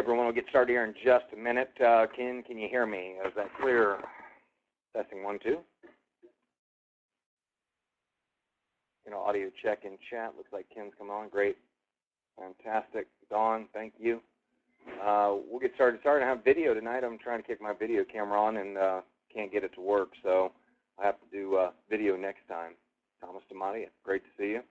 Everyone will get started here in just a minute. Ken, can you hear me? Is that clear? Testing 1, 2. Audio check in chat. Looks like Ken's come on. Great. Fantastic. Dawn, thank you. We'll get started. Sorry to have video tonight. I'm trying to kick my video camera on and can't get it to work, so I have to do video next time. Thomas Damati, great to see you.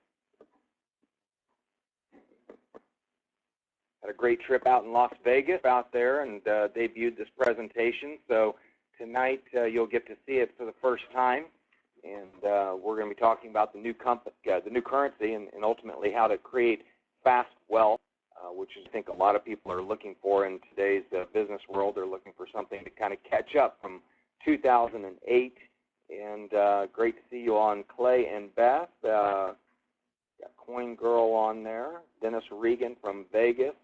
Had a great trip out in Las Vegas out there and debuted this presentation. So tonight you'll get to see it for the first time. And we're going to be talking about the new currency and ultimately how to create fast wealth, which I think a lot of people are looking for in today's business world. They're looking for something to kind of catch up from 2008. And great to see you on, Clay and Beth. Got Coin Girl on there. Dennis Regan from Vegas.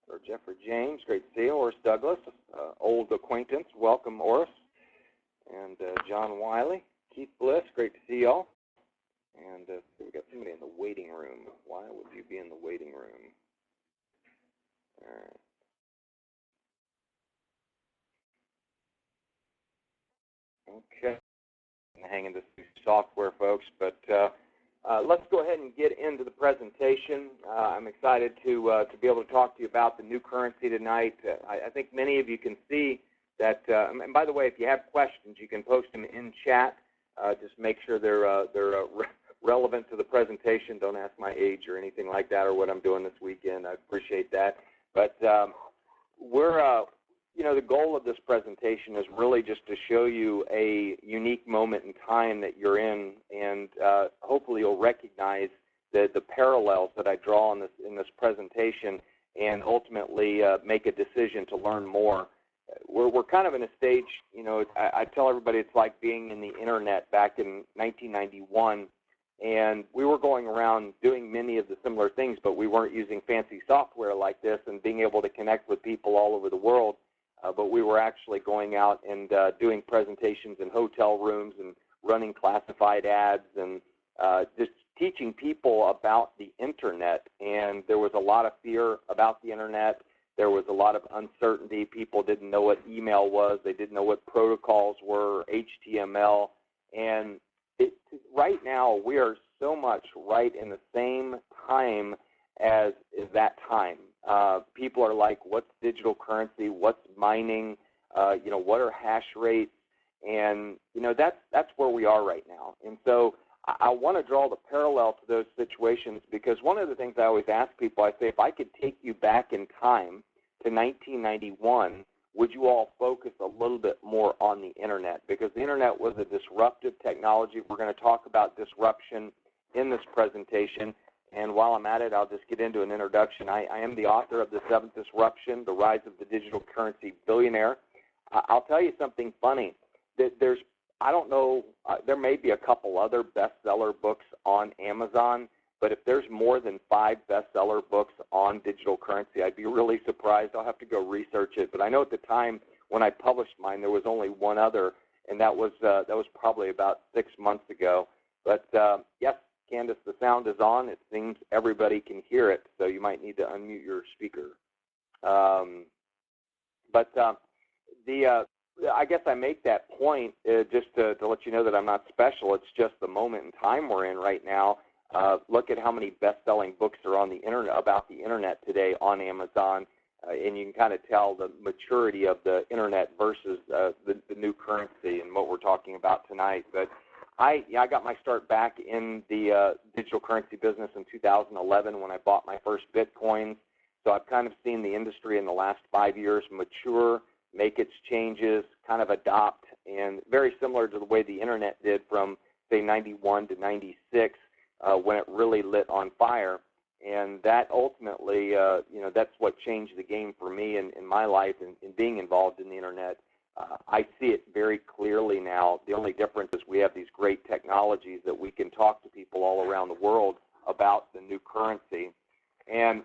Or Jeffrey James, great to see you. Oris Douglas, old acquaintance. Welcome, Oris. And John Wiley. Keith Bliss, great to see y'all. And we got somebody in the waiting room. Why would you be in the waiting room? All right. Okay. I'm hanging this new software, folks, but let's go ahead and get into the presentation. I'm excited to be able to talk to you about the new currency tonight. I think many of you can see that, and by the way, if you have questions, you can post them in chat. Just make sure they're relevant to the presentation. Don't ask my age or anything like that or what I'm doing this weekend. I appreciate that. But the goal of this presentation is really just to show you a unique moment in time that you're in, and hopefully you'll recognize the parallels that I draw in this presentation and ultimately make a decision to learn more. We're kind of in a stage, I tell everybody it's like being in the internet back in 1991, and we were going around doing many of the similar things, but we weren't using fancy software like this and being able to connect with people all over the world, but we were actually going out and doing presentations in hotel rooms and running classified ads and just teaching people about the internet. And there was a lot of fear about the internet. There was a lot of uncertainty. People didn't know what email was. They didn't know what protocols were, HTML. And right now, we are so much right in the same time as that time. People are like, what's digital currency? What's mining? What are hash rates? And, that's where we are right now. And so I want to draw the parallel to those situations because one of the things I always ask people, I say, if I could take you back in time to 1991, would you all focus a little bit more on the internet? Because the internet was a disruptive technology. We're going to talk about disruption in this presentation. And while I'm at it, I'll just get into an introduction. I am the author of The Seventh Disruption, The Rise of the Digital Currency Billionaire. I'll tell you something funny. I don't know, there may be a couple other bestseller books on Amazon, but if there's more than 5 bestseller books on digital currency, I'd be really surprised. I'll have to go research it. But I know at the time when I published mine, there was only one other, and that was probably about 6 months ago. But yes, Candace, the sound is on. It seems everybody can hear it, so you might need to unmute your speaker. I guess I make that point just to let you know that I'm not special. It's just the moment in time we're in right now. Look at how many best-selling books are on the internet about the internet today on Amazon, and you can kind of tell the maturity of the internet versus the new currency and what we're talking about tonight. But I got my start back in the digital currency business in 2011 when I bought my first Bitcoins. So I've kind of seen the industry in the last 5 years mature, make its changes, kind of adopt, and very similar to the way the internet did from, say, 91 to 96 when it really lit on fire. And that ultimately, that's what changed the game for me in my life in being involved in the internet. I see it very clearly now. The only difference is we have these great technologies that we can talk to people all around the world about the new currency. And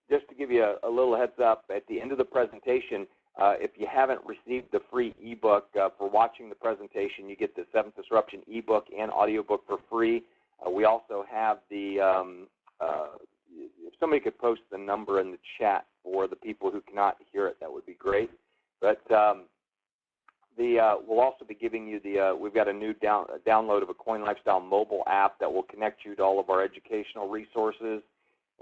just to give you a little heads up, at the end of the presentation, if you haven't received the free ebook for watching the presentation, you get the Seventh Disruption ebook and audiobook for free. We also have the, if somebody could post the number in the chat for for the people who cannot hear it, that would be great. But we'll also be giving you we've got a new download of a Coin Lifestyle mobile app that will connect you to all of our educational resources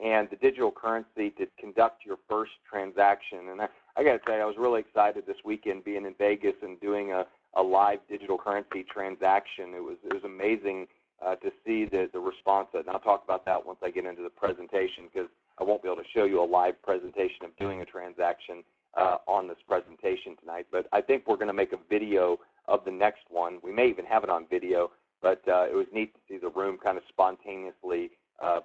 and the digital currency to conduct your first transaction. And I got to tell you, I was really excited this weekend being in Vegas and doing a live digital currency transaction. It was amazing to see the response. And I'll talk about that once I get into the presentation, because I won't be able to show you a live presentation of doing a transaction on this presentation tonight. But I think we're going to make a video of the next one. We may even have it on video, but it was neat to see the room kind of spontaneously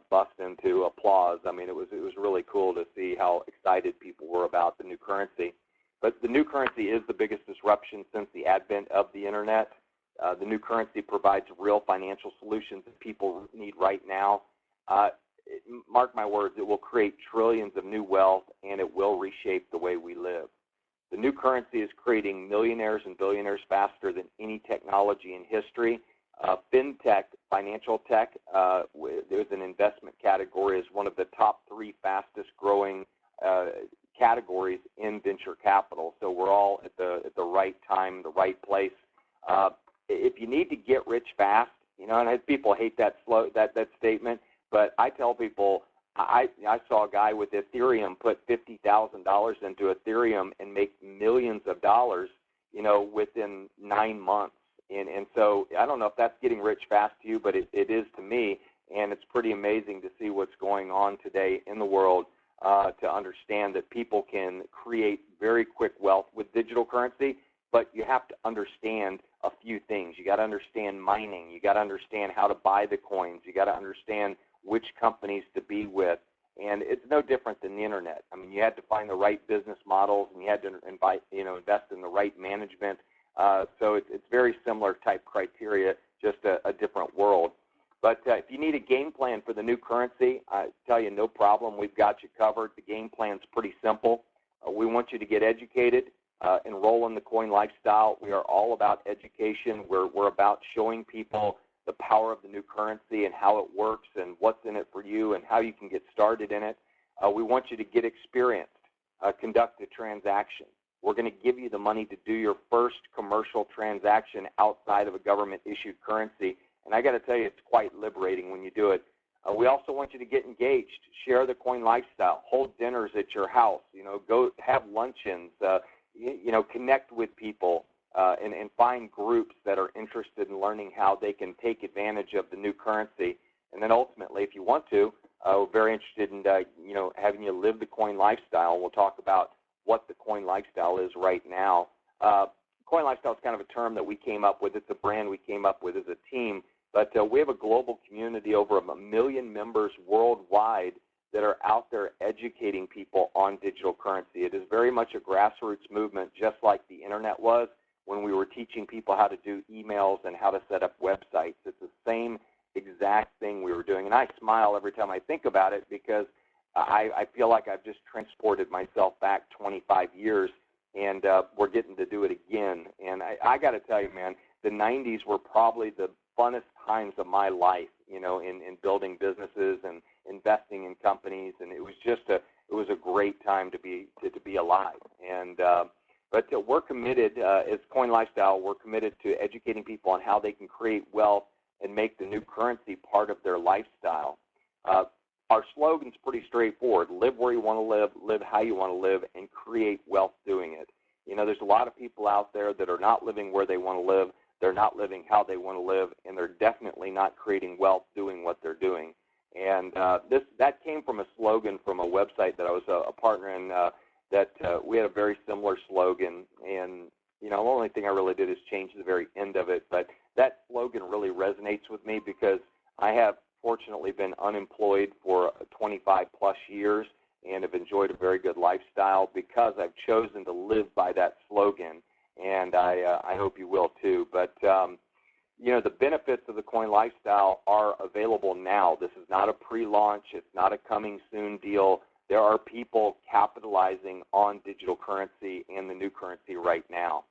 bust into applause. I mean, it was really cool to see how excited people were about the new currency. But the new currency is the biggest disruption since the advent of the Internet. The new currency provides real financial solutions that people need right now. Mark my words, it will create trillions of new wealth, and it will reshape the way we live. The new currency is creating millionaires and billionaires faster than any technology in history. FinTech, financial tech, there's an investment category as one of the top 3 fastest growing categories in venture capital. So we're all at the right time, the right place. If you need to get rich fast, and people hate that statement, but I tell people, I saw a guy with Ethereum put $50,000 into Ethereum and make millions of dollars, within 9 months. And so I don't know if that's getting rich fast to you, but it is to me, and it's pretty amazing to see what's going on today in the world to understand that people can create very quick wealth with digital currency, but you have to understand a few things. You got to understand mining. You got to understand how to buy the coins. You got to understand which companies to be with. And it's no different than the Internet. I mean, you had to find the right business models, and you had to invest in the right management. So it's very similar type criteria, just a different world. But if you need a game plan for the new currency, I tell you, no problem. We've got you covered. The game plan's pretty simple. We want you to get educated, enroll in the Coin Lifestyle. We are all about education. We're about showing people the power of the new currency and how it works and what's in it for you and how you can get started in it. We want you to get experienced, conduct a transaction. We're going to give you the money to do your first commercial transaction outside of a government-issued currency. And I got to tell you, it's quite liberating when you do it. We also want you to get engaged, share the Coin Lifestyle, hold dinners at your house, go have luncheons, connect with people, and find groups that are interested in learning how they can take advantage of the new currency. And then ultimately, if you want to, we're very interested in having you live the Coin Lifestyle. We'll talk about what the Coin Lifestyle is right now. Coin Lifestyle is kind of a term that we came up with. It's a brand we came up with as a team. But we have a global community, over 1 million members worldwide, that are out there educating people on digital currency. It is very much a grassroots movement, just like the Internet was when we were teaching people how to do emails and how to set up websites. It's the same exact thing we were doing. And I smile every time I think about it, because I feel like I've just transported myself back 25 years, and we're getting to do it again. And I got to tell you, man, the 90s were probably the funnest times of my life, in building businesses and investing in companies, and it was a great time to be alive. And but we're committed as Coin Lifestyle. We're committed to educating people on how they can create wealth and make the new currency part of their lifestyle. Our slogan's pretty straightforward: live where you want to live how you want to live, and create wealth doing it. There's a lot of people out there that are not living where they want to live. They're not living how they want to live, and they're definitely not creating wealth doing what they're doing. And that came from a slogan from a website that I was a partner in. We had a very similar slogan, and the only thing I really did is change the very end of it. But that slogan really resonates with me, because I have fortunately been unemployed for 25 plus years and have enjoyed a very good lifestyle because I've chosen to live by that slogan. And I hope you will too. But the benefits of the Coin Lifestyle are available now. This is not a pre-launch. It's not a coming soon deal. There are people capitalizing on digital currency and the new currency right now.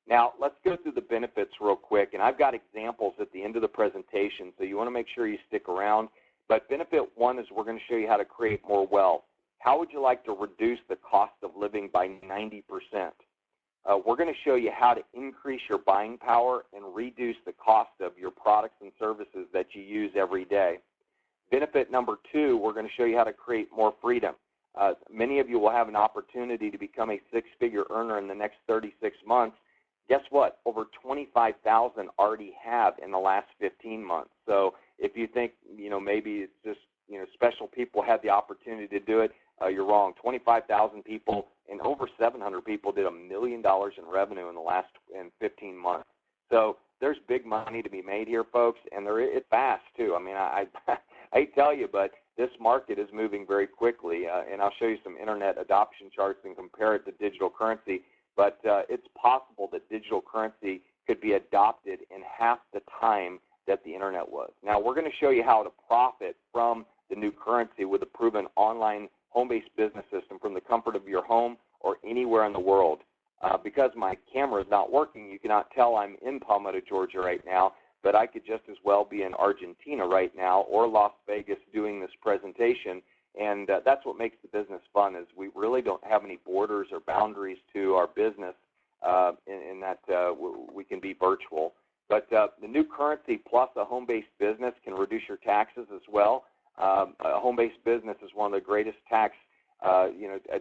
Now, let's go through the benefits real quick. And I've got examples at the end of the presentation, so you want to make sure you stick around. But benefit one is we're going to show you how to create more wealth, how would you like to reduce the cost of living by 90%? We're going to show you how to increase your buying power and reduce the cost of your products and services that you use every day. Benefit number 2, we're going to show you how to create more freedom. Many of you will have an opportunity to become a six-figure earner in the next 36 months. Guess what? Over 25,000 already have in the last 15 months. So if you think, maybe it's just, special people have the opportunity to do it, you're wrong. 25,000 people and over 700 people did $1 million in revenue in the last 15 months. So there's big money to be made here, folks, and it's fast too. I mean, I hate to tell you, but this market is moving very quickly, and I'll show you some internet adoption charts and compare it to digital currency. But it's possible that digital currency could be adopted in half the time that the internet was. Now, we're going to show you how to profit from the new currency with a proven online home-based business system from the comfort of your home or anywhere in the world. Because my camera is not working, you cannot tell I'm in Palmetto, Georgia right now, but I could just as well be in Argentina right now or Las Vegas doing this presentation. And that's what makes the business fun, is we really don't have any borders or boundaries to our business in that we can be virtual. But the new currency plus a home-based business can reduce your taxes as well. A home-based business is one of the greatest tax, a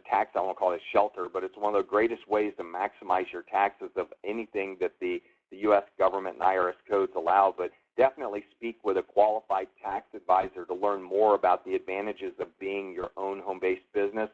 tax, I won't call it a shelter, but it's one of the greatest ways to maximize your taxes of anything that the U.S. government and IRS codes allow. But definitely speak with a qualified tax advisor to learn more about the advantages of being your own home-based business.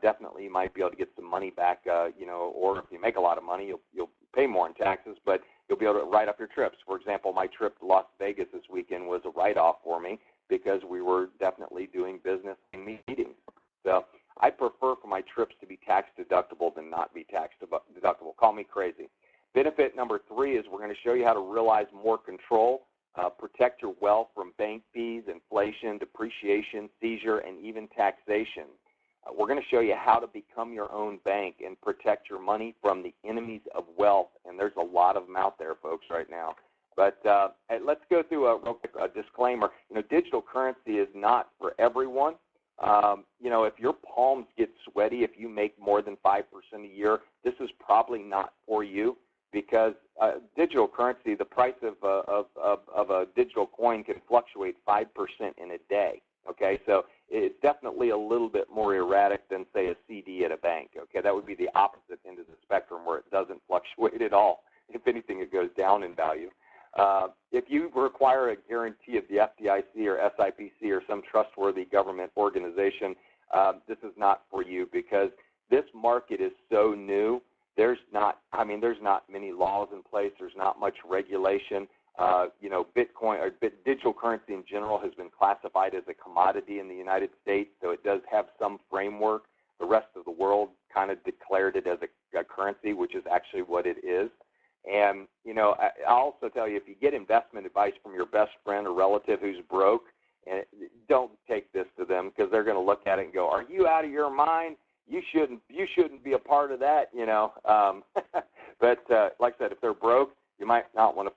Definitely you might be able to get some money back, or if you make a lot of money, you'll pay more in taxes, but you'll be able to write up your trips. For example, my trip to Las Vegas this weekend was a write-off for me because we were definitely doing business and meetings. So I prefer for my trips to be tax deductible than not be tax deductible. Call me crazy. Benefit number 3 is we're going to show you how to realize more control, protect your wealth from bank fees, inflation, depreciation, seizure, and even taxation. We're going to show you how to become your own bank and protect your money from the enemies of wealth, and there's a lot of them out there, folks, right now. But let's go through a disclaimer. Digital currency is not for everyone. If your palms get sweaty, if you make more than 5% a year, this is probably not for you, because digital currency, the price of a digital coin can fluctuate 5% in a day. Okay, so it's definitely a little bit more erratic than, say, a CD at a bank. Okay, that would be the opposite end of the spectrum, where it doesn't fluctuate at all. If anything, it goes down in value. If you require a guarantee of the FDIC or SIPC or some trustworthy government organization, this is not for you, because this market is so new. There's not many laws in place. There's not much regulation. Bitcoin or digital currency in general has been classified as a commodity in the United States, so it does have some framework. The rest of the world kind of declared it as a currency, which is actually what it is. And, I'll also tell you, if you get investment advice from your best friend or relative who's broke, and don't take this to them, because they're going to look at it and go, "Are you out of your mind? You shouldn't be a part of that," But like I said, if they're broke, you might not want to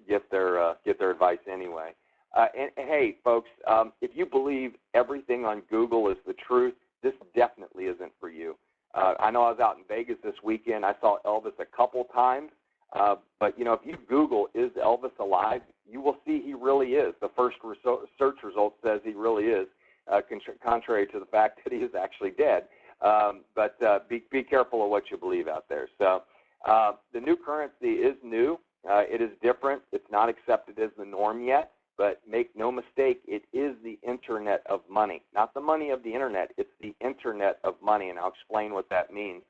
get their advice anyway. And hey, folks, if you believe everything on Google is the truth, this definitely isn't for you. I know I was out in Vegas this weekend. I saw Elvis a couple times, but if you Google "is Elvis alive," you will see he really is. The first search result says he really is, contrary to the fact that he is actually dead. But be careful of what you believe out there. So the new currency is new. It is different. It's not accepted as the norm yet. But make no mistake, it is the Internet of money. Not the money of the Internet. It's the Internet of money, and I'll explain what that means.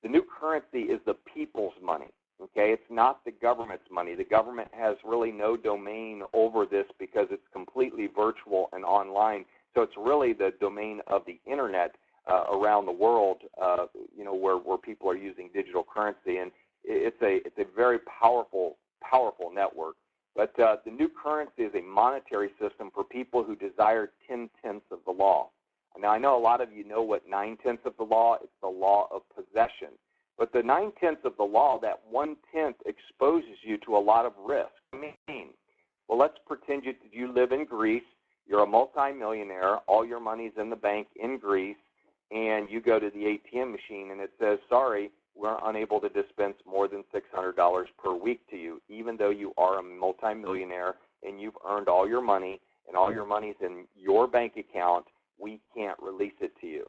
The new currency is the people's money. Okay, it's not the government's money. The government has really no domain over this because it's completely virtual and online. So it's really the domain of the Internet around the world, where people are using digital currency, and it's a very powerful network. But the new currency is a monetary system for people who desire 10/10 of the law. Now, I know a lot of you know what 9/10 of the law is. It's the law of possession. But the 9/10 of the law, that 1/10 exposes you to a lot of risk. I mean, well, let's pretend you live in Greece. you're a multimillionaire, all your money's in the bank in Greece, and you go to the ATM machine and it says, sorry, we're unable to dispense more than $600 per week to you, even though you are a multimillionaire and you've earned all your money and all your money's in your bank account, we can't release it to you.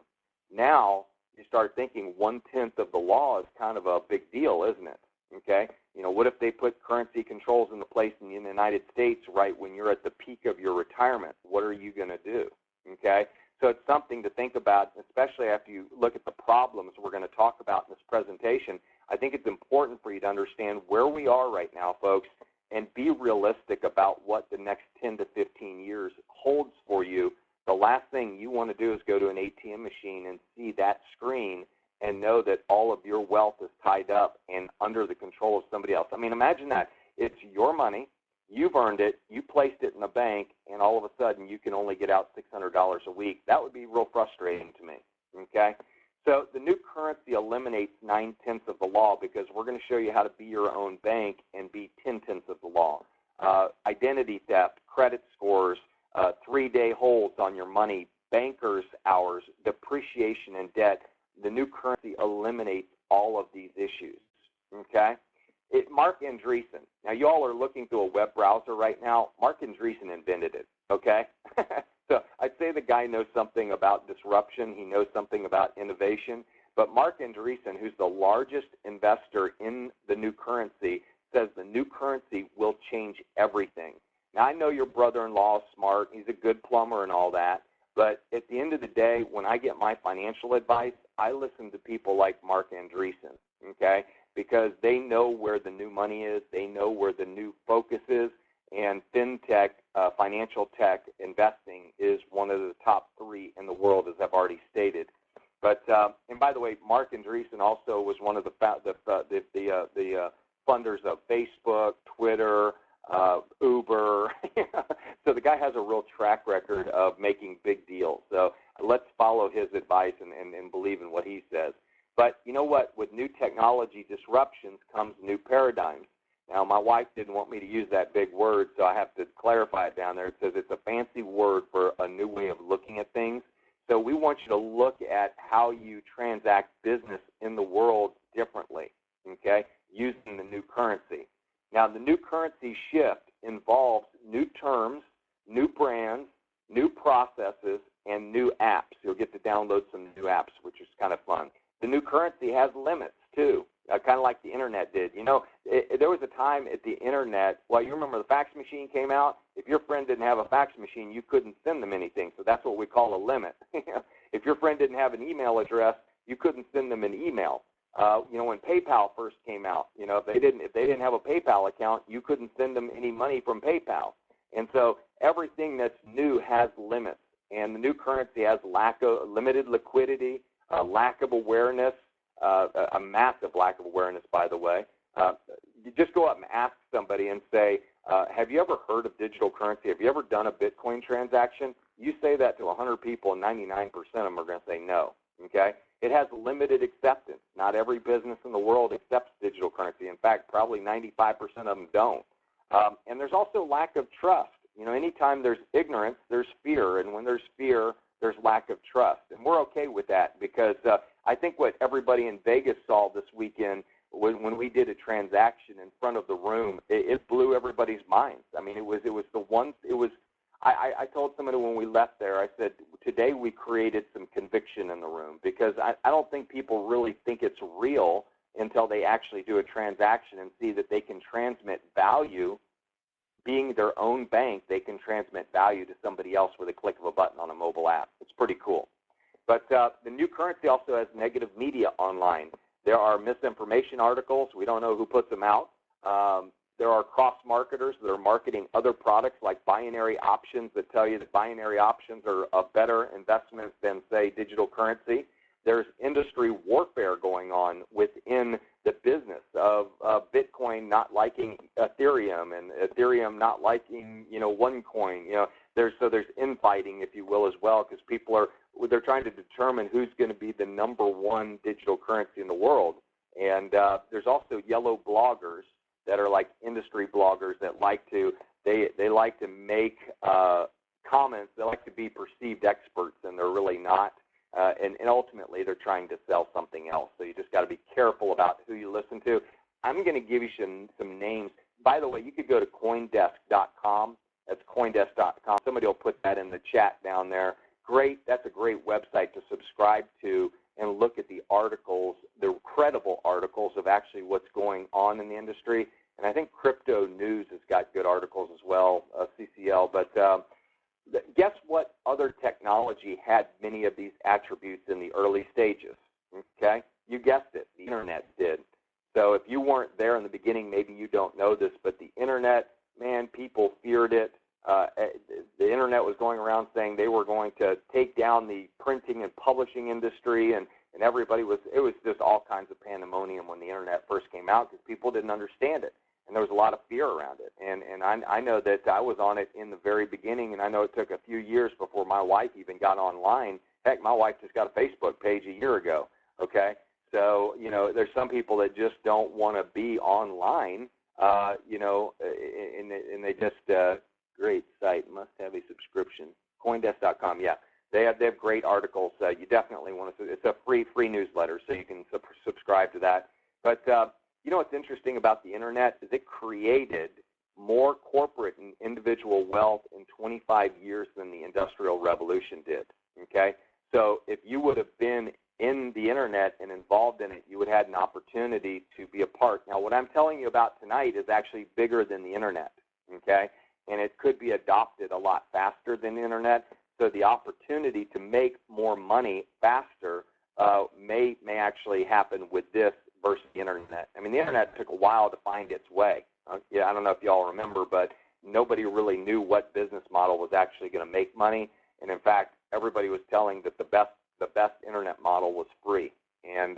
Now you start thinking 1/10 of the law is kind of a big deal, isn't it? Okay? You know, what if they put currency controls into place in the United States right when you're at the peak of your retirement? What are you going to do? Okay? So it's something to think about, especially after you look at the problems we're going to talk about in this presentation. I think it's important for you to understand where we are right now, folks, and be realistic about what the next 10 to 15 years holds for you. The last thing you want to do is go to an ATM machine and see that screen and know that all of your wealth is tied up and under the control of somebody else. I mean, imagine that. It's your money. You've earned it. You placed it in the bank, and all of a sudden you can only get out $600 a week. That would be real frustrating to me, okay? So the new currency eliminates 9/10 of the law because we're going to show you how to be your own bank and be 10/10 of the law. Identity theft, credit scores, 3-day holds on your money, banker's hours, depreciation and debt. The new currency eliminates all of these issues, okay? Mark Andreessen. Now, you all are looking through a web browser right now. Mark Andreessen invented it, okay? So I'd say the guy knows something about disruption. He knows something about innovation. But Mark Andreessen, who's the largest investor in the new currency, says the new currency will change everything. Now, I know your brother-in-law is smart. He's a good plumber and all that. But at the end of the day, when I get my financial advice, I listen to people like Mark Andreessen, okay, because they know where the new money is. They know where the new focus is. And fintech, financial tech investing is one of the top 3 in the world, as I've already stated. But and by the way, Mark Andreessen also was one of the funders of Facebook, Twitter, Uber. So the guy has a real track record of making big deals. So let's follow his advice and believe in what he says. But you know what? With new technology disruptions comes new paradigms. Now, my wife didn't want me to use that big word, so I have to clarify it down there. It says it's a fancy word for a new way of looking at things. So we want you to look at how you transact business in the world differently, okay, using the new currency. Now, the new currency shift involves new terms, new brands, new processes, and new apps. You'll get to download some new apps, which is kind of fun. The new currency has limits, too. Kind of like the Internet did. You know, there was a time at the Internet, well, you remember the fax machine came out? If your friend didn't have a fax machine, you couldn't send them anything, so that's what we call a limit. If your friend didn't have an email address, you couldn't send them an email. You know, when PayPal first came out, you know, if they didn't have a PayPal account, you couldn't send them any money from PayPal. And so everything that's new has limits, and the new currency has limited liquidity, lack of awareness, a massive lack of awareness, by the way. You just go up and ask somebody and say, have you ever heard of digital currency? Have you ever done a Bitcoin transaction? You say that to 100 people, and 99% of them are going to say no, okay? It has limited acceptance. Not every business in the world accepts digital currency. In fact, probably 95% of them don't. And there's also lack of trust. You know, anytime there's ignorance, there's fear, and when there's fear, there's lack of trust. And we're okay with that because I think what everybody in Vegas saw this weekend when we did a transaction in front of the room, it blew everybody's minds. I mean, I told somebody when we left there, I said, today we created some conviction in the room because I don't think people really think it's real until they actually do a transaction and see that they can transmit value. Being their own bank, they can transmit value to somebody else with a click of a button on a mobile app. It's pretty cool. But the new currency also has negative media online. There are misinformation articles. We don't know who puts them out. There are cross-marketers that are marketing other products like binary options that tell you that binary options are a better investment than, say, digital currency. There's industry warfare going on within the business of Bitcoin not liking Ethereum and Ethereum not liking, OneCoin. There's infighting, if you will, as well, because they're trying to determine who's going to be the number one digital currency in the world. And there's also yellow bloggers that are like industry bloggers that like to make comments, they like to be perceived experts, and they're really not. And ultimately, they're trying to sell something else. So you just got to be careful about who you listen to. I'm going to give you some names. By the way, you could go to CoinDesk.com. That's CoinDesk.com. Somebody will put that in the chat down there. Great. That's a great website to subscribe to and look at the articles, the credible articles of actually what's going on in the industry. And I think Crypto News has got good articles as well, CCL. But guess what other technology had many of these attributes in the early stages? Okay? You guessed it. The Internet did. So if you weren't there in the beginning, maybe you don't know this, but the Internet, man, people feared it. The Internet was going around saying they were going to take down the printing and publishing industry, and everybody was, it was just all kinds of pandemonium when the Internet first came out because people didn't understand it, and there was a lot of fear around it. And I know that I was on it in the very beginning, and I know it took a few years before my wife even got online. Heck, my wife just got a Facebook page a year ago, okay? So, you know, there's some people that just don't want to be online, you know, and they just, great site, must have a subscription. CoinDesk.com, yeah. They have great articles. You definitely want to, it's a free newsletter, so you can subscribe to that. But, you know what's interesting about the Internet is it created more corporate and individual wealth in 25 years than the Industrial Revolution did, okay? So if you would have been in the Internet and involved in it, you would have had an opportunity to be a part. Now, what I'm telling you about tonight is actually bigger than the Internet, okay? And it could be adopted a lot faster than the Internet. So the opportunity to make more money faster may actually happen with this versus the Internet. I mean, the Internet took a while to find its way. Yeah, I don't know if you all remember, but nobody really knew what business model was actually going to make money. And in fact, everybody was telling that the best Internet model was free. And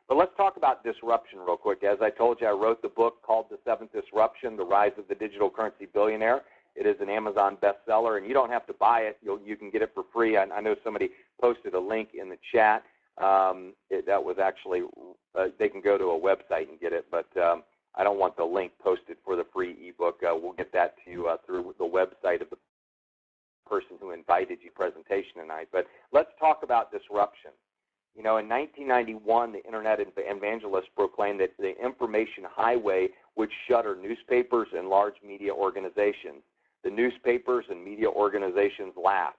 but let's talk about disruption real quick. As I told you, I wrote the book called The Seventh Disruption, The Rise of the Digital Currency Billionaire. It is an Amazon bestseller, and you don't have to buy it. You can get it for free. I know somebody posted a link in the chat. That was actually, they can go to a website and get it, but I don't want the link posted for the free ebook. We'll get that to you through the website of the person who invited you presentation tonight. But let's talk about disruption. You know, in 1991, the Internet evangelists proclaimed that the information highway would shutter newspapers and large media organizations. The newspapers and media organizations laughed.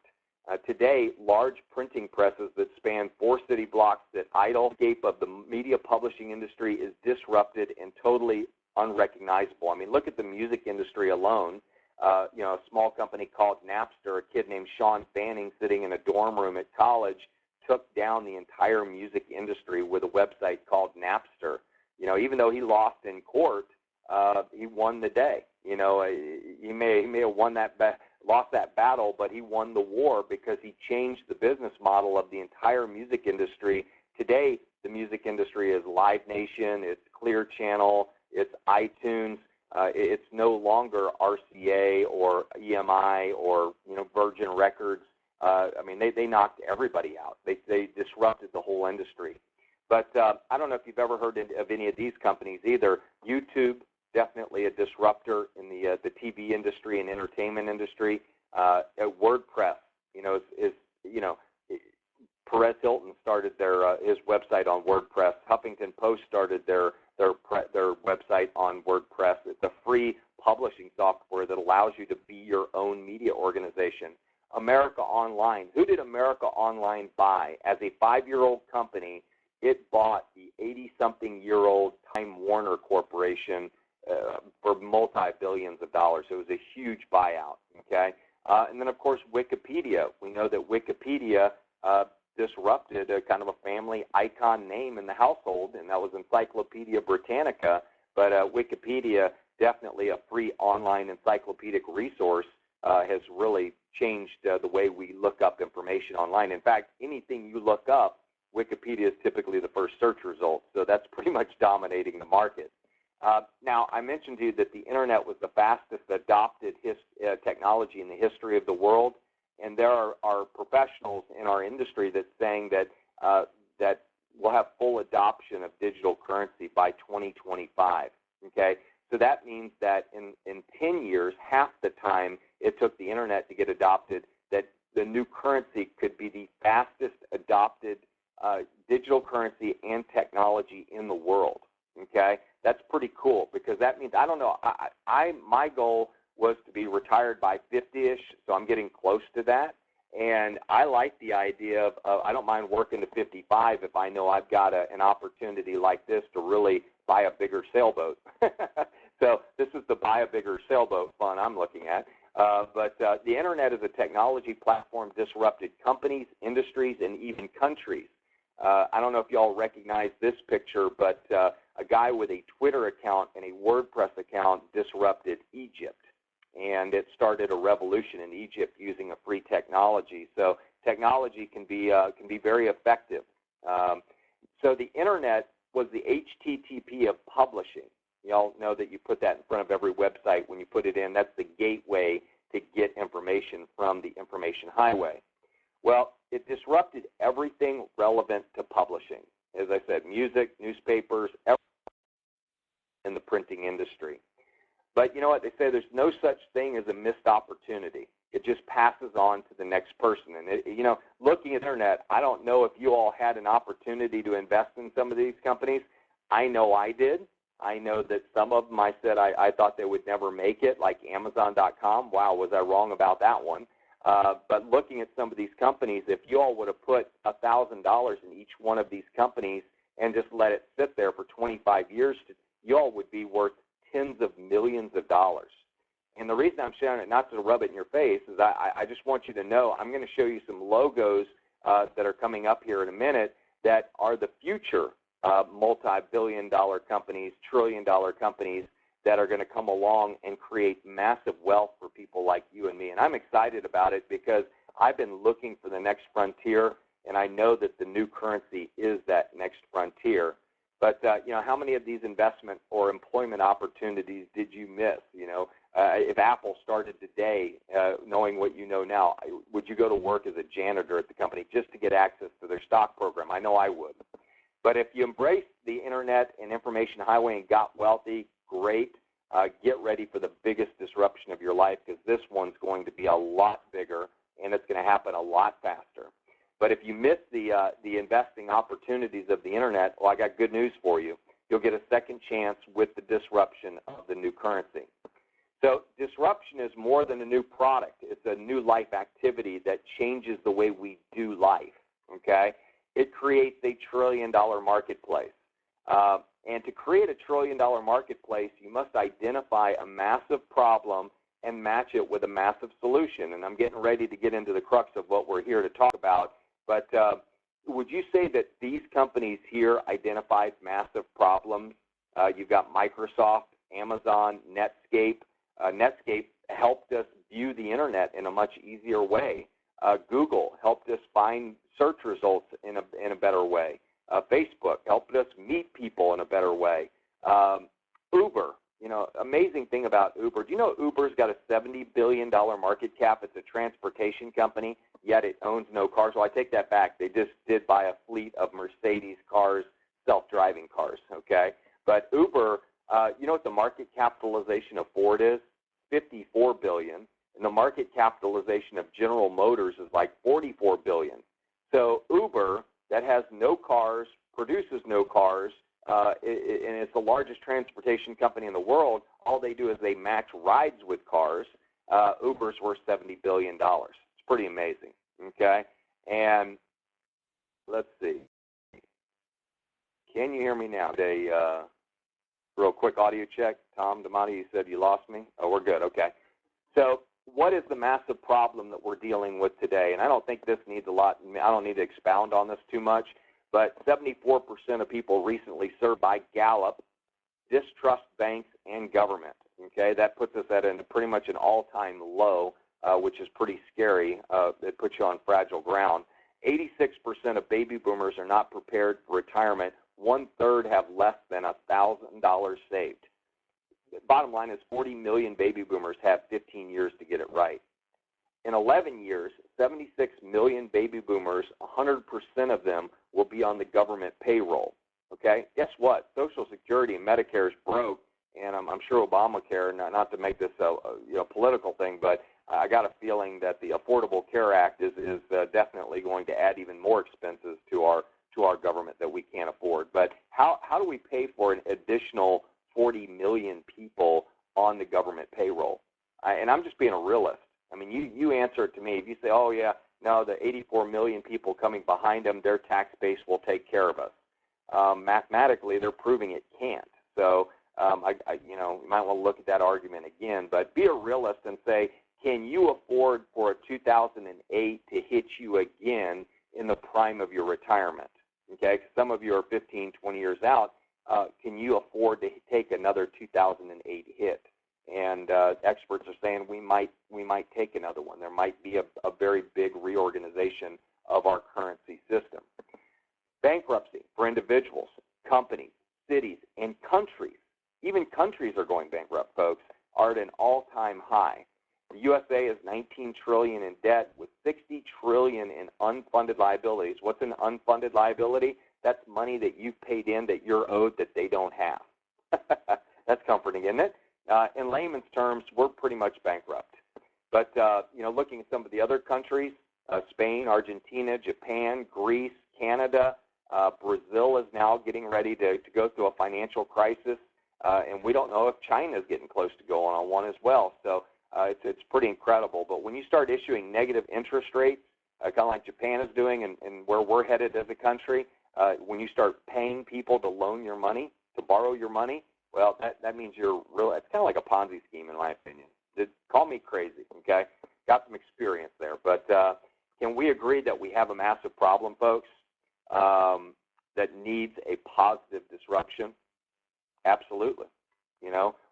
Today, large printing presses that span 4 city blocks, that idlescape of the media publishing industry is disrupted and totally unrecognizable. I mean, look at the music industry alone. You know, a small company called Napster, a kid named Sean Fanning sitting in a dorm room at college took down the entire music industry with a website called Napster. You know, even though he lost in court, he won the day. You know, he may have won lost that battle, but he won the war because he changed the business model of the entire music industry. Today, the music industry is Live Nation, it's Clear Channel, it's iTunes. It's no longer RCA or EMI or, you know, Virgin Records. I mean, they knocked everybody out. They disrupted the whole industry. But I don't know if you've ever heard of any of these companies either. YouTube, definitely a disruptor in the TV industry and entertainment industry. WordPress, you know, Perez Hilton started his website on WordPress. Huffington Post started their website on WordPress. It's a free publishing software that allows you to be your own media organization. America Online. Who did America Online buy? As a 5-year-old company, it bought the 80-something-year-old Time Warner Corporation for multi-billions of dollars. So it was a huge buyout, okay? And then, of course, Wikipedia. We know that Wikipedia disrupted a kind of a family icon name in the household, and that was Encyclopedia Britannica. But Wikipedia, definitely a free online encyclopedic resource, has really changed the way we look up information online. In fact, anything you look up, Wikipedia is typically the first search result. So that's pretty much dominating the market. Now, I mentioned to you that the Internet was the fastest adopted technology in the history of the world. And there are professionals in our industry that's saying that that we'll have full adoption of digital currency by 2025, okay? So that means that in 10 years, half the time it took the internet to get adopted, that the new currency could be the fastest adopted digital currency and technology in the world. Okay, that's pretty cool, because that means, I don't know, my goal was to be retired by 50-ish, so I'm getting close to that. And I like the idea of I don't mind working to 55 if I know I've got an opportunity like this to really buy a bigger sailboat. So this is the Buy a Bigger Sailboat fund I'm looking at. But the internet as a technology platform disrupted companies, industries, and even countries. I don't know if you all recognize this picture, but a guy with a Twitter account and a WordPress account disrupted Egypt. And it started a revolution in Egypt using a free technology. So technology can be very effective. So the internet was the HTTP of publishing. You all know that you put that in front of every website when you put it in. That's the gateway to get information from the information highway. Well, it disrupted everything relevant to publishing. As I said, music, newspapers, everything in the printing industry. But you know what? They say there's no such thing as a missed opportunity. It just passes on to the next person. And, looking at the internet, I don't know if you all had an opportunity to invest in some of these companies. I know I did. I know that some of them I said I thought they would never make it, like Amazon.com. Wow, was I wrong about that one? But looking at some of these companies, if you all would have put $1,000 in each one of these companies and just let it sit there for 25 years, you all would be worth tens of millions of dollars. And the reason I'm sharing it, not to rub it in your face, is I just want you to know I'm going to show you some logos that are coming up here in a minute that are the future multi-billion-dollar companies, trillion-dollar companies that are going to come along and create massive wealth for people like you and me. And I'm excited about it because I've been looking for the next frontier, and I know that the new currency is that next frontier. But, how many of these investment or employment opportunities did you miss? If Apple started today, knowing what you know now, would you go to work as a janitor at the company just to get access to their stock program? I know I would. But if you embraced the internet and information highway and got wealthy, great. Get ready for the biggest disruption of your life, because this one's going to be a lot bigger, and it's going to happen a lot faster. But if you miss the investing opportunities of the internet, well, I got good news for you. You'll get a second chance with the disruption of the new currency. So disruption is more than a new product. It's a new life activity that changes the way we do life, okay? It creates a trillion-dollar marketplace. And to create a trillion-dollar marketplace, you must identify a massive problem and match it with a massive solution. And I'm getting ready to get into the crux of what we're here to talk about. But would you say that these companies here identified massive problems? You've got Microsoft, Amazon, Netscape. Netscape helped us view the internet in a much easier way. Google helped us find search results in a better way. Facebook helped us meet people in a better way. Uber, amazing thing about Uber. Do you know Uber's got a $70 billion market cap? It's a transportation company, yet it owns no cars. Well, I take that back. They just did buy a fleet of Mercedes cars, self-driving cars, okay? But Uber, you know what the market capitalization of Ford is? $54 billion. And the market capitalization of General Motors is like $44 billion. So Uber, that has no cars, produces no cars, and it's the largest transportation company in the world. All they do is they match rides with cars. Uber's worth $70 billion. It's pretty amazing, okay? And let's see. Can you hear me now? Real quick audio check. Tom Damati, you said you lost me? Oh, we're good. Okay. So what is the massive problem that we're dealing with today? And I don't think this needs a lot. I don't need to expound on this too much. But 74% of people recently surveyed by Gallup distrust banks and government. Okay, that puts us at pretty much an all-time low, which is pretty scary. It puts you on fragile ground. 86% of baby boomers are not prepared for retirement. 1/3 have less than $1,000 saved. The bottom line is 40 million baby boomers have 15 years to get it right. In 11 years, 76 million baby boomers, 100% of them will be on the government payroll. Okay? Guess what? Social Security and Medicare is broke, and I'm sure Obamacare, not to make this a political thing, but I got a feeling that the Affordable Care Act is definitely going to add even more expenses to our government that we can't afford. But how do we pay for an additional 40 million people on the government payroll? And I'm just being a realist. I mean, you answer it to me. If you say, oh, yeah, no, the 84 million people coming behind them, their tax base will take care of us. Mathematically, they're proving it can't. So, you might want to look at that argument again. But be a realist and say, can you afford for a 2008 to hit you again in the prime of your retirement? Okay, 'cause some of you are 15, 20 years out. Can you afford to take another 2008 hit? And experts are saying we might take another one. There might be a very big reorganization of our currency system. Bankruptcy for individuals, companies, cities, and countries. Even countries are going bankrupt, folks, are at an all-time high. The USA is $19 trillion in debt with $60 trillion in unfunded liabilities. What's an unfunded liability? That's money that you've paid in that you're owed that they don't have. That's comforting, isn't it? In layman's terms, we're pretty much bankrupt. But, looking at some of the other countries, Spain, Argentina, Japan, Greece, Canada, Brazil is now getting ready to go through a financial crisis, and we don't know if China is getting close to going on one as well. So it's pretty incredible. But when you start issuing negative interest rates, kind of like Japan is doing and where we're headed as a country, when you start paying people to loan your money, to borrow your money, well, that means you're real. It's kind of like a Ponzi scheme, in my opinion. Call me crazy, okay? Got some experience there. But can we agree that we have a massive problem, folks, that needs a positive disruption? Absolutely.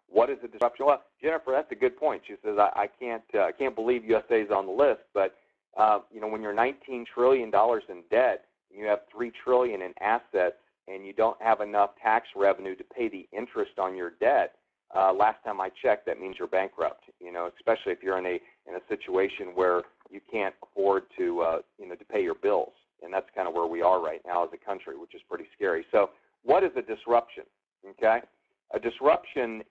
What is a disruption? Well, Jennifer, that's a good point. She says, I can't believe USA is on the list. But, when you're $19 trillion in debt, and you have $3 trillion in assets, and you don't have enough tax revenue to pay the interest on your debt, last time I checked, that means you're bankrupt. Especially if you're in a situation where you can't afford to pay your bills, and that's kind of where we are right now as a country, which is pretty scary. So, what is a disruption? Okay, a disruption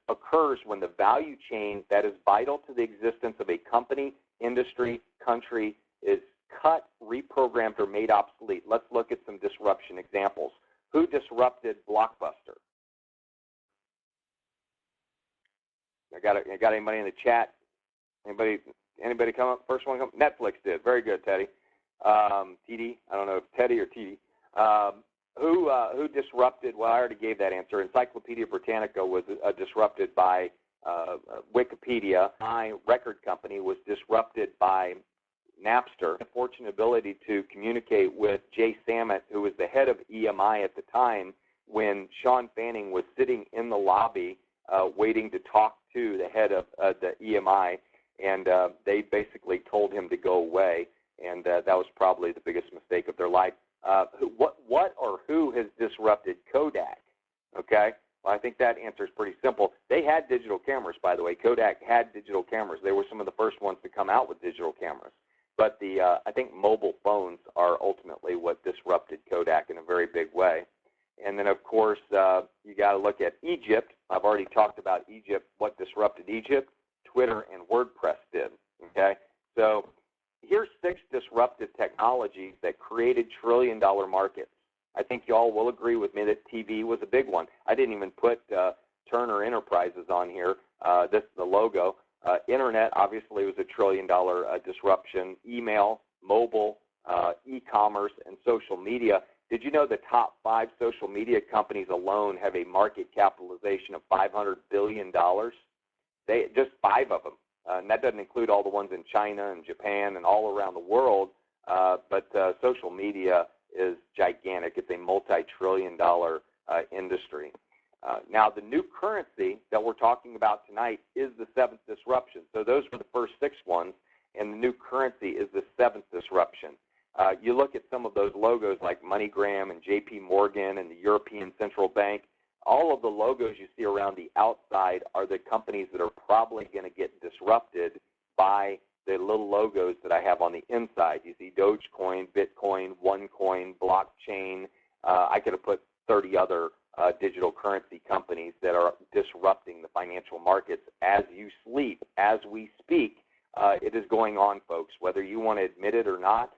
occurs when the value chain that is vital to the existence of a company, industry, country is cut, reprogrammed, or made obsolete. Let's look at some disruption examples. Who disrupted Blockbuster? I got anybody in the chat? Anybody come up? First one come? Netflix did. Very good, Teddy. TD. I don't know if Teddy or TD. Who disrupted? Well, I already gave that answer. Encyclopedia Britannica was disrupted by Wikipedia. My record company was disrupted by Napster. The fortunate ability to communicate with Jay Sammet, who was the head of EMI at the time, when Sean Fanning was sitting in the lobby waiting to talk to the head of the EMI, and they basically told him to go away, and that was probably the biggest mistake of their life. What or who has disrupted Kodak? Okay, well, I think that answer is pretty simple. They had digital cameras, by the way. Kodak had digital cameras. They were some of the first ones to come out with digital cameras. But I think mobile phones are ultimately what disrupted Kodak in a very big way. And then, of course, you got to look at Egypt. I've already talked about Egypt. What disrupted Egypt? Twitter and WordPress did. Okay, so here's 6 disruptive technologies that created trillion-dollar markets. I think you all will agree with me that TV was a big one. I didn't even put Turner Enterprises on here. This is the logo. Internet obviously was a trillion-dollar disruption. Email, mobile, e-commerce, and social media. Did you know the top 5 social media companies alone have a market capitalization of $500 billion? Just 5 of them. And that doesn't include all the ones in China and Japan and all around the world. But social media is gigantic. It's a multi-trillion-dollar industry. Now, the new currency that we're talking about tonight is the 7th disruption. So those were the first 6 ones, and the new currency is the 7th disruption. You look at some of those logos like MoneyGram and JP Morgan and the European Central Bank. All of the logos you see around the outside are the companies that are probably going to get disrupted by the little logos that I have on the inside. You see Dogecoin, Bitcoin, OneCoin, blockchain. I could have put 30 other digital currency companies that are disrupting the financial markets as you sleep. As we speak, It is going on, folks. Whether you want to admit it or not,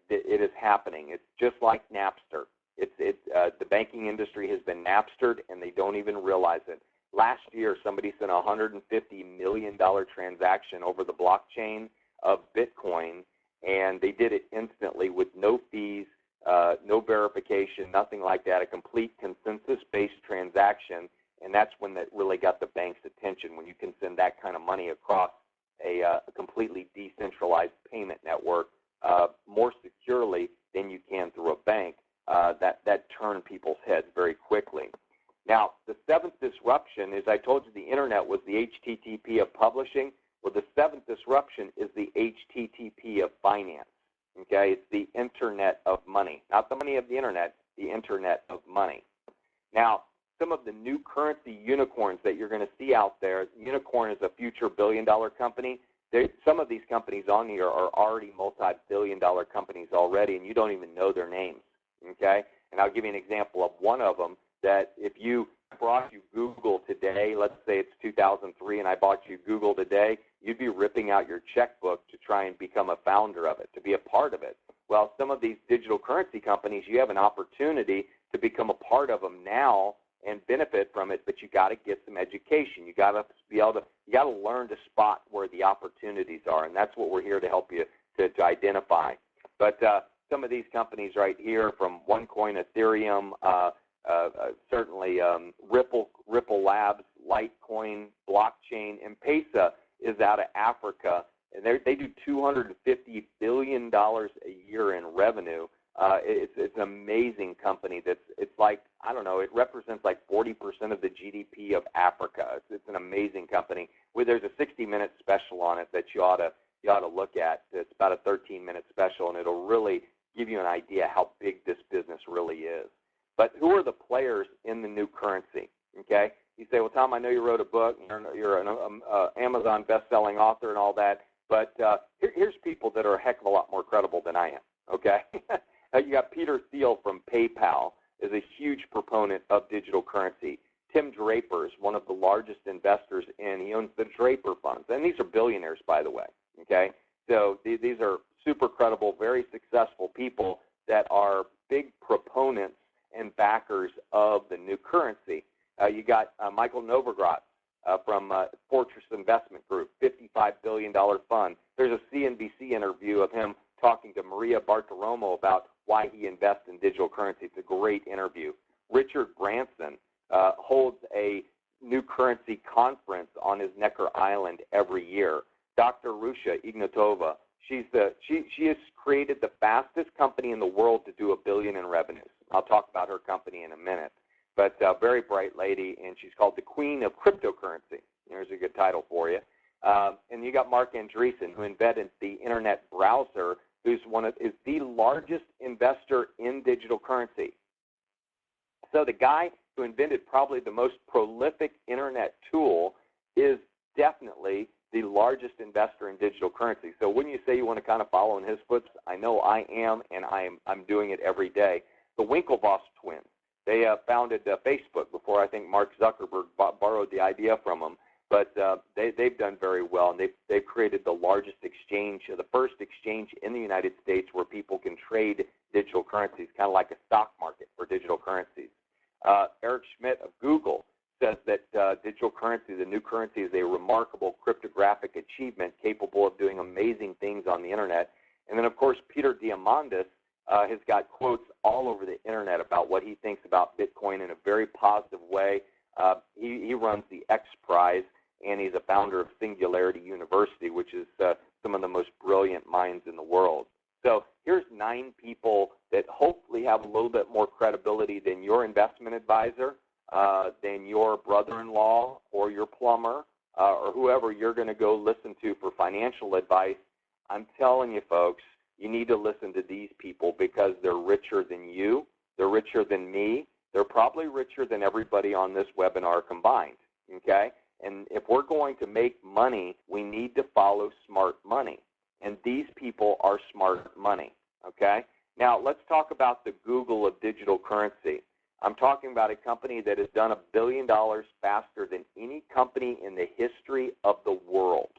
it is happening. It's just like Napster. The banking industry has been Napstered, and they don't even realize it. Last year, somebody sent a $150 million transaction over the blockchain of Bitcoin, and they did it instantly with no fees, no verification, nothing like that, a complete consensus-based transaction, and that's when that really got the bank's attention, when you can send that kind of money across a completely decentralized payment network more securely than you can through a bank. That turned people's heads very quickly. Now, the seventh disruption is, I told you the internet was the HTTP of publishing. Well, the seventh disruption is the HTTP of finance. Okay, it's the internet of money, not the money of the internet, the internet of money. Now, some of the new currency unicorns that you're going to see out there, unicorn is a future billion-dollar company. Some of these companies on here are already multi-billion-dollar companies already, and you don't even know their names. Okay, and I'll give you an example of one of them. That if you brought you Google today, let's say it's 2003 and I bought you Google today, you'd be ripping out your checkbook to try and become a founder of it, to be a part of it. Well, some of these digital currency companies, you have an opportunity to become a part of them now and benefit from it, but you got to get some education. You got to be able to, you got to learn to spot where the opportunities are, and that's what we're here to help you to identify. But some of these companies right here, from OneCoin, Ethereum, certainly Ripple Labs, Litecoin, Blockchain, M-Pesa is out of Africa, and they do $250 billion a year in revenue. It's an amazing company. It's like, I don't know, it represents like 40% of the GDP of Africa. It's an amazing company. There's a 60-minute special on it that you ought to look at. It's about a 13-minute special, and it'll really give you an idea how big this business really is. But who are the players in the new currency? Okay, you say, well, Tom, I know you wrote a book, you're an Amazon best-selling author and all that, but here's people that are a heck of a lot more credible than I am. Okay, you got Peter Thiel from PayPal, is a huge proponent of digital currency. Tim Draper is one of the largest investors he owns the Draper funds, and these are billionaires, by the way. Okay, so these are super credible, very successful people that are big proponents and backers of the new currency. You got Michael Novogratz from Fortress Investment Group, $55 billion fund. There's a CNBC interview of him talking to Maria Bartiromo about why he invests in digital currency. It's a great interview. Richard Branson holds a new currency conference on his Necker Island every year. Dr. Rusha Ignatova, she has created the fastest company in the world to do $1 billion in revenues. I'll talk about her company in a minute. But a very bright lady, and she's called the Queen of Cryptocurrency. There's a good title for you. And you got Mark Andreessen, who invented the Internet browser, who's is the largest investor in digital currency. So the guy who invented probably the most prolific Internet tool is definitely the largest investor in digital currency. So wouldn't you say you want to kind of follow in his footsteps? I know I am, and I'm doing it every day. The Winklevoss twins, they founded Facebook before I think Mark Zuckerberg borrowed the idea from them. But they've done very well, and they've created the largest exchange, the first exchange in the United States where people can trade digital currencies, kind of like a stock market for digital currencies. Eric Schmidt of Google says that digital currency, the new currency, is a remarkable cryptographic achievement capable of doing amazing things on the Internet. And then, of course, Peter Diamandis has got quotes all over the Internet about what he thinks about Bitcoin in a very positive way. He runs the X Prize, and he's a founder of Singularity University, which is some of the most brilliant minds in the world. So here's 9 people that hopefully have a little bit more credibility than your investment advisor, than your brother-in-law or your plumber, or whoever you're going to go listen to for financial advice. I'm telling you, folks, you need to listen to these people because they're richer than you. They're richer than me. They're probably richer than everybody on this webinar combined, okay? And if we're going to make money, we need to follow smart money. And these people are smart money, okay? Now, let's talk about the Google of digital currency. I'm talking about a company that has done $1 billion faster than any company in the history of the world,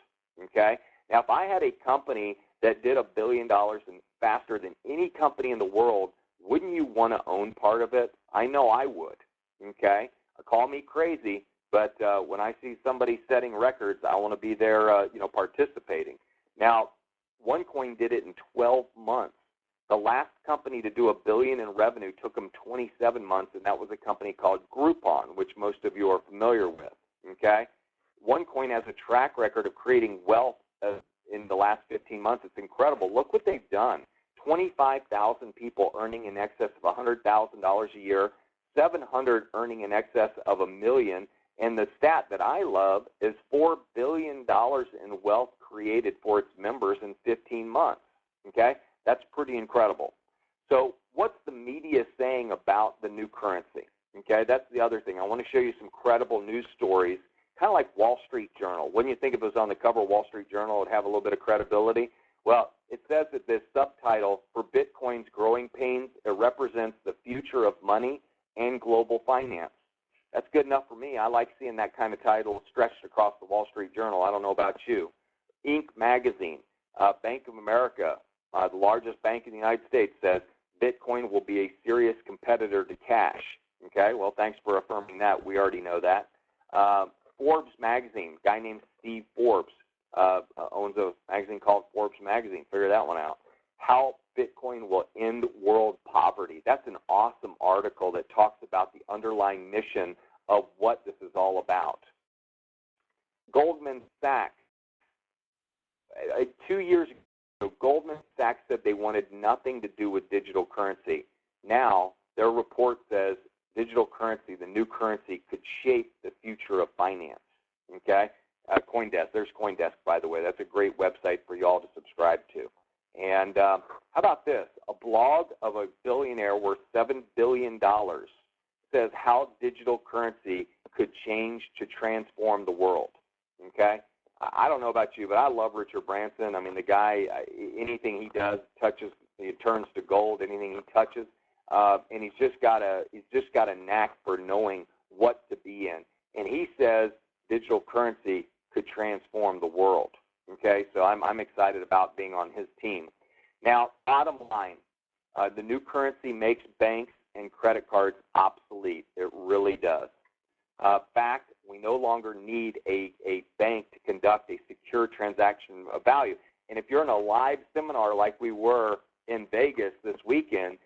okay? Now, if I had a company that did $1 billion and faster than any company in the world, wouldn't you want to own part of it? I know I would, okay? Call me crazy, but when I see somebody setting records, I want to be there, participating. Now, OneCoin did it in 12 months. The last company to do $1 billion in revenue took them 27 months, and that was a company called Groupon, which most of you are familiar with, okay? OneCoin has a track record of creating wealth in the last 15 months. It's incredible. Look what they've done. 25,000 people earning in excess of $100,000 a year, 700 earning in excess of $1 million, and the stat that I love is $4 billion in wealth created for its members in 15 months, okay? That's pretty incredible. So what's the media saying about the new currency? Okay, that's the other thing. I want to show you some credible news stories, kind of like Wall Street Journal. Wouldn't you think if it was on the cover of Wall Street Journal, it would have a little bit of credibility? Well, it says that this subtitle, "For Bitcoin's Growing Pains, it represents the future of money and global finance." That's good enough for me. I like seeing that kind of title stretched across the Wall Street Journal. I don't know about you. Inc. magazine, Bank of America, the largest bank in the United States, says Bitcoin will be a serious competitor to cash. Okay, well, thanks for affirming that. We already know that. Forbes magazine, a guy named Steve Forbes owns a magazine called Forbes magazine. Figure that one out. How Bitcoin will end world poverty. That's an awesome article that talks about the underlying mission of what this is all about. Goldman Sachs, 2 years ago, Goldman Sachs said they wanted nothing to do with digital currency. Now, their report says digital currency, the new currency, could shape the future of finance. Okay? CoinDesk. There's CoinDesk, by the way. That's a great website for you all to subscribe to. And how about this? A blog of a billionaire worth $7 billion says how digital currency could change to transform the world. Okay? I don't know about you, but I love Richard Branson. I mean, the guy, anything he does touches, it turns to gold. Anything he touches, and he's just got a knack for knowing what to be in. And he says digital currency could transform the world. Okay, so I'm excited about being on his team. Now, bottom line, the new currency makes banks and credit cards obsolete. It really does. Fact, we no longer need a bank to conduct a secure transaction of value. And if you're in a live seminar like we were in Vegas this weekend,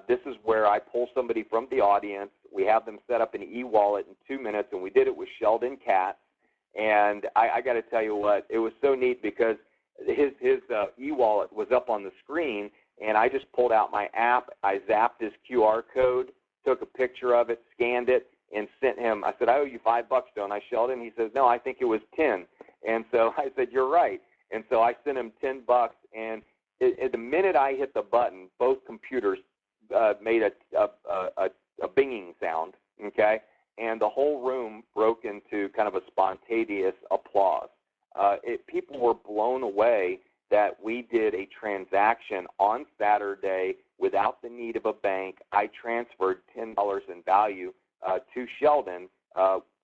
this is where I pull somebody from the audience. We have them set up an e-wallet in 2 minutes, and we did it with Sheldon Katz. And I got to tell you what, it was so neat because his e-wallet was up on the screen, and I just pulled out my app. I zapped his QR code, took a picture of it, scanned it, and sent him. I said, "I owe you $5, don't I, Sheldon?" He says, "No, I think it was 10." And so I said, "You're right." And so I sent him $10, and the minute I hit the button, both computers made a binging sound, okay? And the whole room broke into kind of a spontaneous applause. People were blown away that we did a transaction on Saturday without the need of a bank. I transferred $10 in value to Sheldon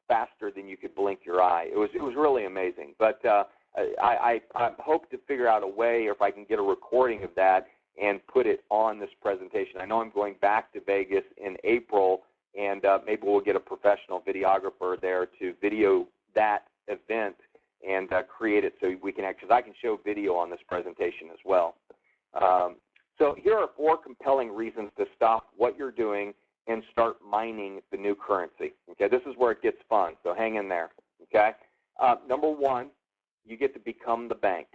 faster than you could blink your eye. It was really amazing. But I hope to figure out a way, or if I can get a recording of that and put it on this presentation. I know I'm going back to Vegas in April, and maybe we'll get a professional videographer there to video that event and create it so we can, because I can show video on this presentation as well. So here are 4 compelling reasons to stop what you're doing and start mining the new currency. Okay, this is where it gets fun, so hang in there. Okay, number 1, you get to become the bank.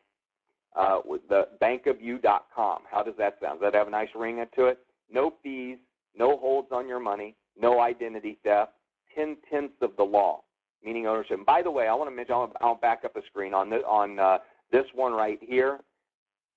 With the enroll.com. How does that sound? Does that have a nice ring to it? No fees, no holds on your money, no identity theft, 10/10 of the law, meaning ownership. And by the way, I want to mention, I'll back up a screen on this one right here.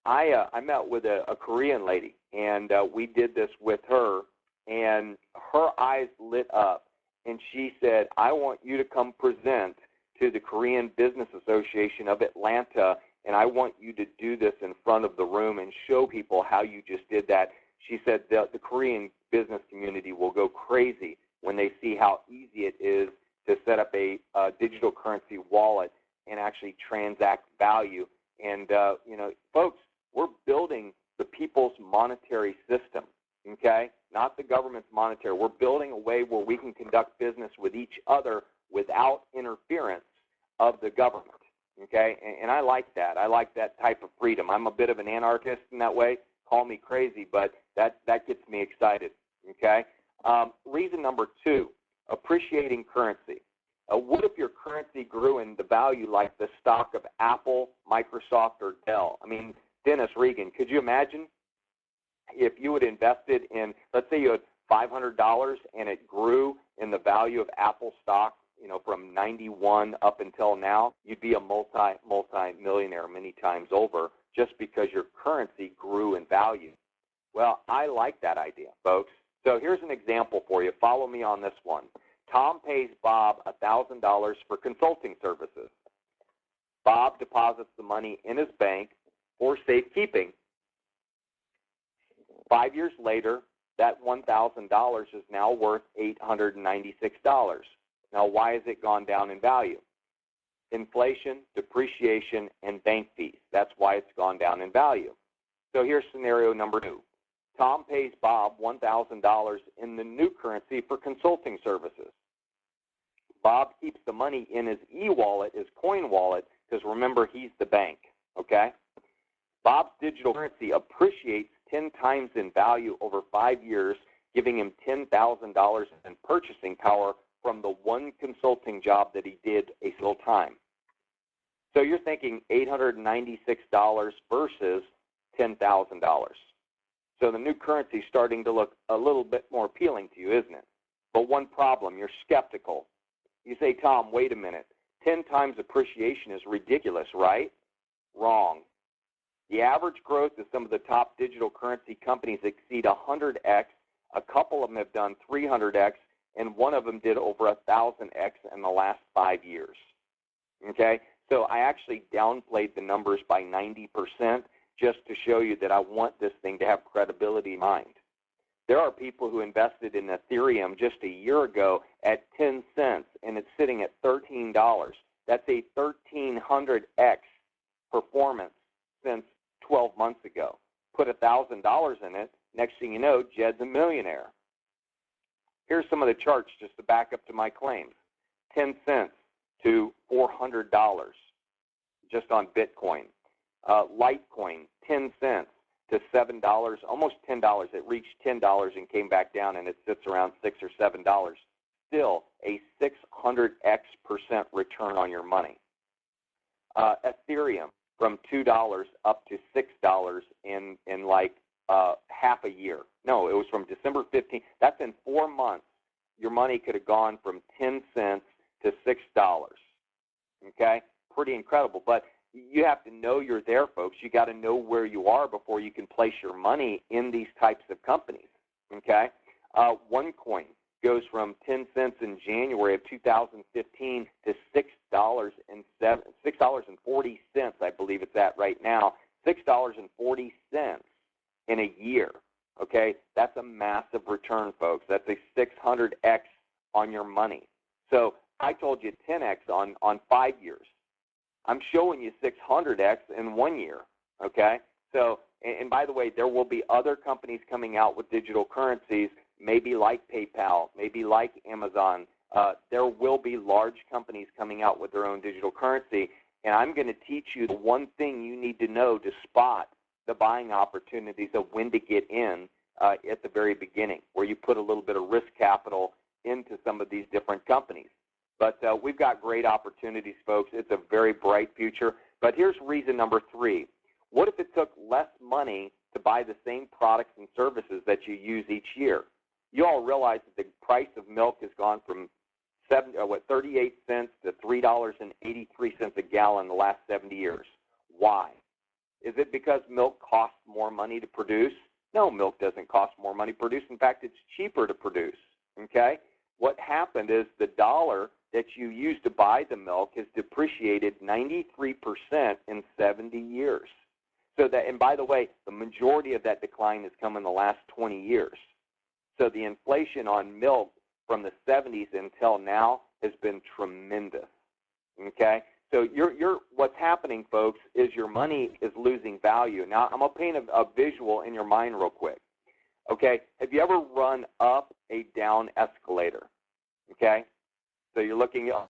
I met with a Korean lady, and we did this with her, and her eyes lit up, and she said, "I want you to come present to the Korean Business Association of Atlanta, and I want you to do this in front of the room and show people how you just did that." She said the Korean business community will go crazy when they see how easy it is to set up a digital currency wallet and actually transact value. And, folks, we're building the people's monetary system, okay, not the government's monetary. We're building a way where we can conduct business with each other without interference of the government, okay, and I like that. I like that type of freedom. I'm a bit of an anarchist in that way. Call me crazy, but that gets me excited, okay. Reason number 2, appreciating currency. What if your currency grew in the value like the stock of Apple, Microsoft, or Dell? I mean, Dennis Regan, could you imagine if you had invested in, let's say you had $500 and it grew in the value of Apple stock, from 91 up until now, you'd be a multi-millionaire many times over just because your currency grew in value. Well, I like that idea, folks. So here's an example for you. Follow me on this one. Tom pays Bob $1,000 for consulting services. Bob deposits the money in his bank for safekeeping. 5 years later, that $1,000 is now worth $896. Now, why has it gone down in value? Inflation, depreciation, and bank fees. That's why it's gone down in value. So here's scenario number 2. Tom pays Bob $1,000 in the new currency for consulting services. Bob keeps the money in his e-wallet, his coin wallet, because remember, he's the bank, okay? Bob's digital currency appreciates 10 times in value over 5 years, giving him $10,000 in purchasing power from the one consulting job that he did a single time. So you're thinking $896 versus $10,000. So the new currency is starting to look a little bit more appealing to you, isn't it? But one problem, you're skeptical. You say, Tom, wait a minute. 10 times appreciation is ridiculous, right? Wrong. The average growth of some of the top digital currency companies exceed 100x. A couple of them have done 300x, and one of them did over 1,000x in the last 5 years. Okay? So I actually downplayed the numbers by 90% just to show you that I want this thing to have credibility in mind. There are people who invested in Ethereum just a year ago at 10 cents, and it's sitting at $13. That's a 1,300x performance since 12 months ago. Put $1,000 in it, next thing you know, Jed's a millionaire. Here's some of the charts just to back up to my claims. 10 cents to $400 just on Bitcoin. Litecoin, 10 cents to $7, almost $10. It reached $10 and came back down, and it sits around $6 or $7. Still a 600x% return on your money. Ethereum from $2 up to $6 in like half a year. No, it was from December 15th. That's in 4 months. Your money could have gone from 10 cents to $6. Okay? Pretty incredible. But you have to know you're there, folks. You got to know where you are before you can place your money in these types of companies. Okay? OneCoin goes from 10 cents in January of 2015 to $6.40, I believe it's at right now. $6.40 in a year. Okay? That's a massive return, folks. That's a 600x on your money. So I told you 10x on 5 years. I'm showing you 600x in 1 year, okay? So, and by the way, there will be other companies coming out with digital currencies, maybe like PayPal, maybe like Amazon. There will be large companies coming out with their own digital currency, and I'm going to teach you the one thing you need to know to spot the buying opportunities of when to get in at the very beginning, where you put a little bit of risk capital into some of these different companies. But we've got great opportunities, folks. It's a very bright future. But here's reason number 3. What if it took less money to buy the same products and services that you use each year? You all realize that the price of milk has gone from 38 cents to $3.83 a gallon in the last 70 years. Why? Is it because milk costs more money to produce? No, milk doesn't cost more money to produce. In fact, it's cheaper to produce. Okay? What happened is the dollar that you use to buy the milk has depreciated 93% in 70 years. So that, and by the way, the majority of that decline has come in the last 20 years. So the inflation on milk from the 70s until now has been tremendous. Okay? So what's happening, folks, is your money is losing value. Now, I'm going to paint a visual in your mind real quick. Okay, have you ever run up a down escalator? Okay, so you're looking up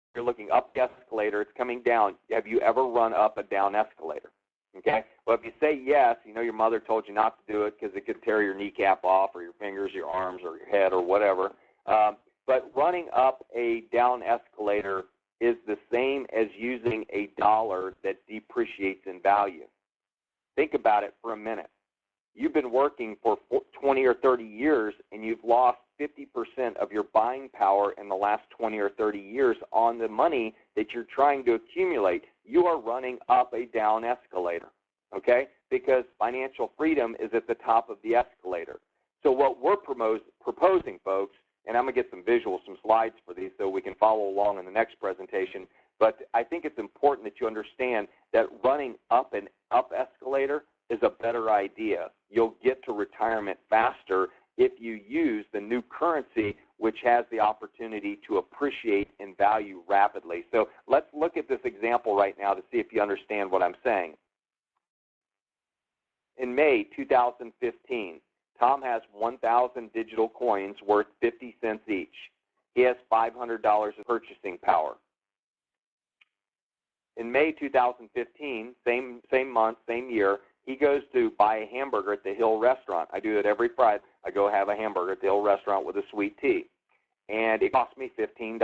the escalator, it's coming down. Have you ever run up a down escalator? Okay, well, if you say yes, you know your mother told you not to do it because it could tear your kneecap off or your fingers, your arms, or your head or whatever. But running up a down escalator is the same as using a dollar that depreciates in value. Think about it for a minute. You've been working for 20 or 30 years, and you've lost 50% of your buying power in the last 20 or 30 years on the money that you're trying to accumulate. You are running up a down escalator, okay? Because financial freedom is at the top of the escalator. So what we're proposing, folks, and I'm going to get some visuals, some slides for these so we can follow along in the next presentation, but I think it's important that you understand that running up an up escalator is a better idea. You'll get to retirement faster if you use the new currency, which has the opportunity to appreciate in value rapidly. So let's look at this example right now to see if you understand what I'm saying. In May 2015, Tom has 1,000 digital coins worth 50 cents each. He has $500 of purchasing power. In May 2015, same month, same year, he goes to buy a hamburger at the Hill restaurant. I do it every Friday. I go have a hamburger at the Hill restaurant with a sweet tea. And it cost me $15.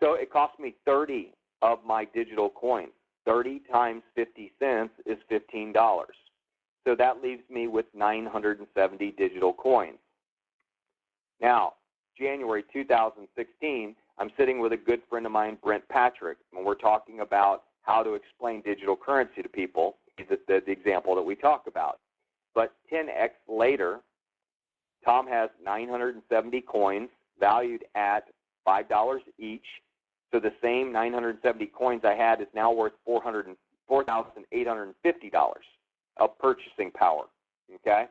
So it cost me 30 of my digital coins. 30 times 50 cents is $15. So that leaves me with 970 digital coins. Now, January 2016, I'm sitting with a good friend of mine, Brent Patrick, and we're talking about how to explain digital currency to people. He's the example that we talk about. But 10x later, Tom has 970 coins valued at $5 each. So the same 970 coins I had is now worth $4,850 of purchasing power. Okay?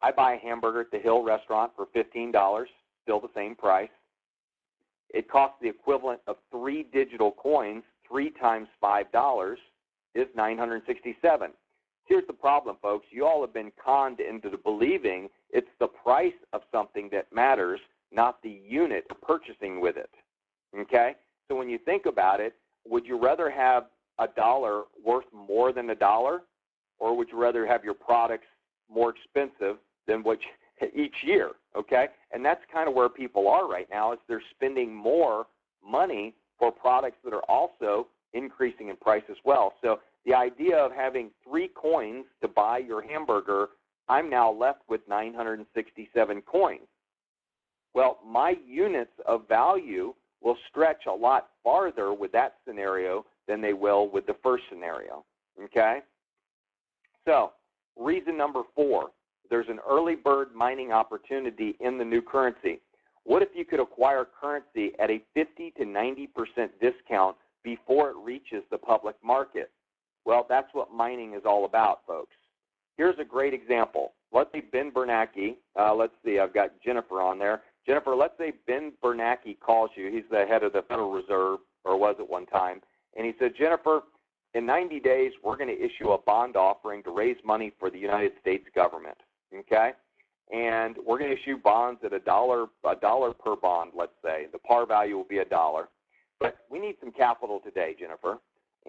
I buy a hamburger at the Hill restaurant for $15, still the same price. It costs the equivalent of 3 digital coins. 3 times $5 is $967. Here's the problem, folks. You all have been conned into believing it's the price of something that matters, not the unit of purchasing with it. Okay? So when you think about it, would you rather have a dollar worth more than a dollar, or would you rather have your products more expensive than what each year? Okay? And that's kind of where people are right now, is they're spending more money for products that are also increasing in price as well. So the idea of having 3 coins to buy your hamburger, I'm now left with 967 coins. Well, my units of value will stretch a lot farther with that scenario than they will with the first scenario. Okay? So, reason number 4, there's an early bird mining opportunity in the new currency. What if you could acquire currency at a 50 to 90% discount before it reaches the public market? Well, that's what mining is all about, folks. Here's a great example. Let's say Ben Bernanke, let's see, I've got Jennifer on there. Jennifer, let's say Ben Bernanke calls you. He's the head of the Federal Reserve, or was at one time. And he said, Jennifer, in 90 days, we're going to issue a bond offering to raise money for the United States government. Okay? And we're going to issue bonds at $1 per bond, let's say. The par value will be $1. But we need some capital today, Jennifer.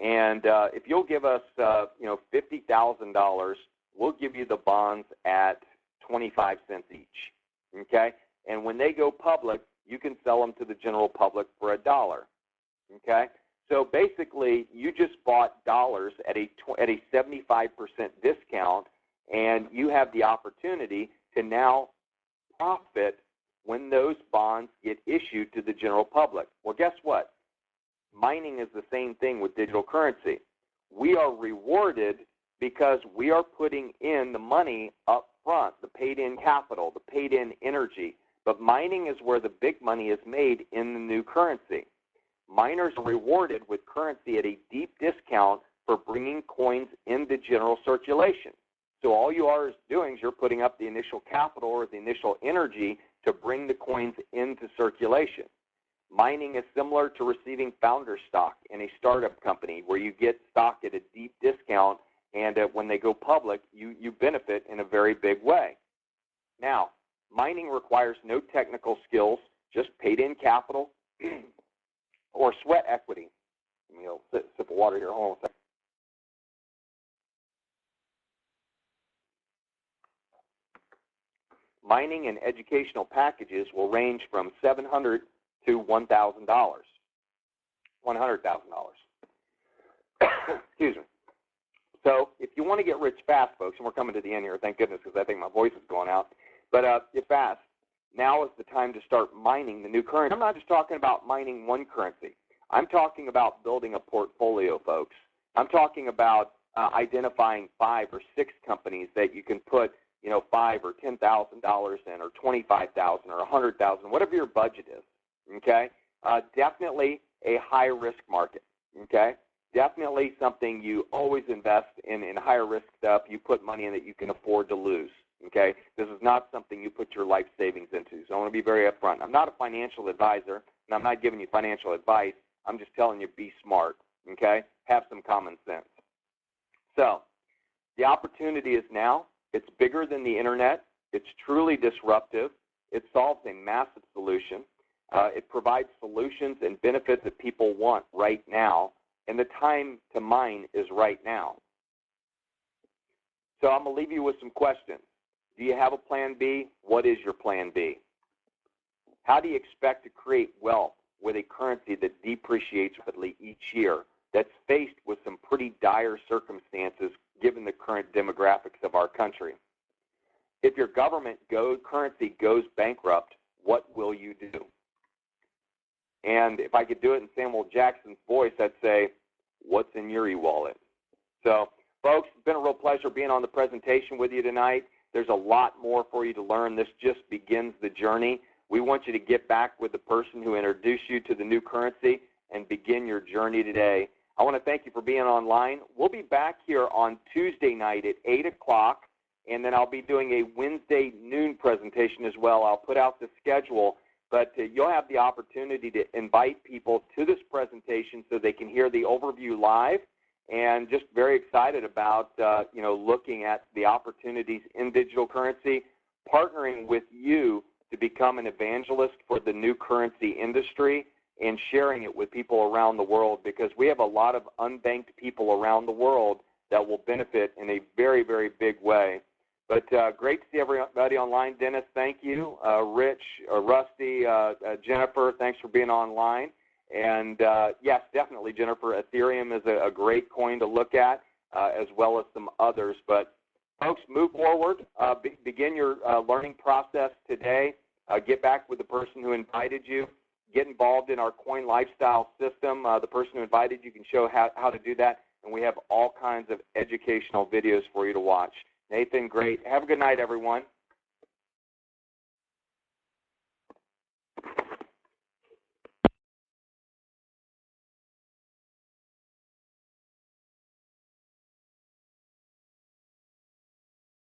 And if you'll give us, $50,000, we'll give you the bonds at 25 cents each. Okay? And when they go public, you can sell them to the general public for $1. Okay? So basically, you just bought dollars at a 75% discount, and you have the opportunity to now profit when those bonds get issued to the general public. Well, guess what? Mining is the same thing with digital currency. We are rewarded because we are putting in the money up front, the paid-in capital, the paid-in energy. But mining is where the big money is made in the new currency. Miners are rewarded with currency at a deep discount for bringing coins into general circulation. So all you are doing is you're putting up the initial capital or the initial energy to bring the coins into circulation. Mining is similar to receiving founder stock in a startup company where you get stock at a deep discount, and when they go public, you benefit in a very big way. Now, mining requires no technical skills, just paid-in capital or sweat equity. Let me sip of water here. Hold on a second. Mining and educational packages will range from $700 to $1,000, $100,000. Excuse me. So if you want to get rich fast, folks, and we're coming to the end here, thank goodness, because I think my voice is going out, but get fast. Now is the time to start mining the new currency. I'm not just talking about mining one currency. I'm talking about building a portfolio, folks. I'm talking about identifying 5 or 6 companies that you can put, you know, $5,000 or $10,000 in, or $25,000 or $100,000, whatever your budget is. Okay, definitely a high risk market. Okay, definitely something you always invest in higher risk stuff. You put money in that you can afford to lose. Okay, this is not something you put your life savings into. So I want to be very upfront. I'm not a financial advisor, and I'm not giving you financial advice. I'm just telling you, be smart. Okay, have some common sense. So the opportunity is now. It's bigger than the internet. It's truly disruptive. It solves a massive solution. It provides solutions and benefits that people want right now, and the time to mine is right now. So I'm going to leave you with some questions. Do you have a plan B? What is your plan B? How do you expect to create wealth with a currency that depreciates rapidly each year, that's faced with some pretty dire circumstances given the current demographics of our country? If your government currency goes bankrupt, what will you do? And if I could do it in Samuel Jackson's voice, I'd say, what's in your e-wallet? So, folks, it's been a real pleasure being on the presentation with you tonight. There's a lot more for you to learn. This just begins the journey. We want you to get back with the person who introduced you to the new currency and begin your journey today. I want to thank you for being online. We'll be back here on Tuesday night at 8 o'clock, and then I'll be doing a Wednesday noon presentation as well. I'll put out the schedule. But you'll have the opportunity to invite people to this presentation so they can hear the overview live, and just very excited about looking at the opportunities in digital currency, partnering with you to become an evangelist for the new currency industry and sharing it with people around the world, because we have a lot of unbanked people around the world that will benefit in a very, very big way. But great to see everybody online. Dennis, thank you. Rich, Rusty, Jennifer, thanks for being online. And yes, definitely, Jennifer, Ethereum is a great coin to look at, as well as some others. But folks, move forward. Begin your learning process today. Get back with the person who invited you. Get involved in our coin lifestyle system. The person who invited you can show how to do that. And we have all kinds of educational videos for you to watch. Nathan, great. Have a good night, everyone.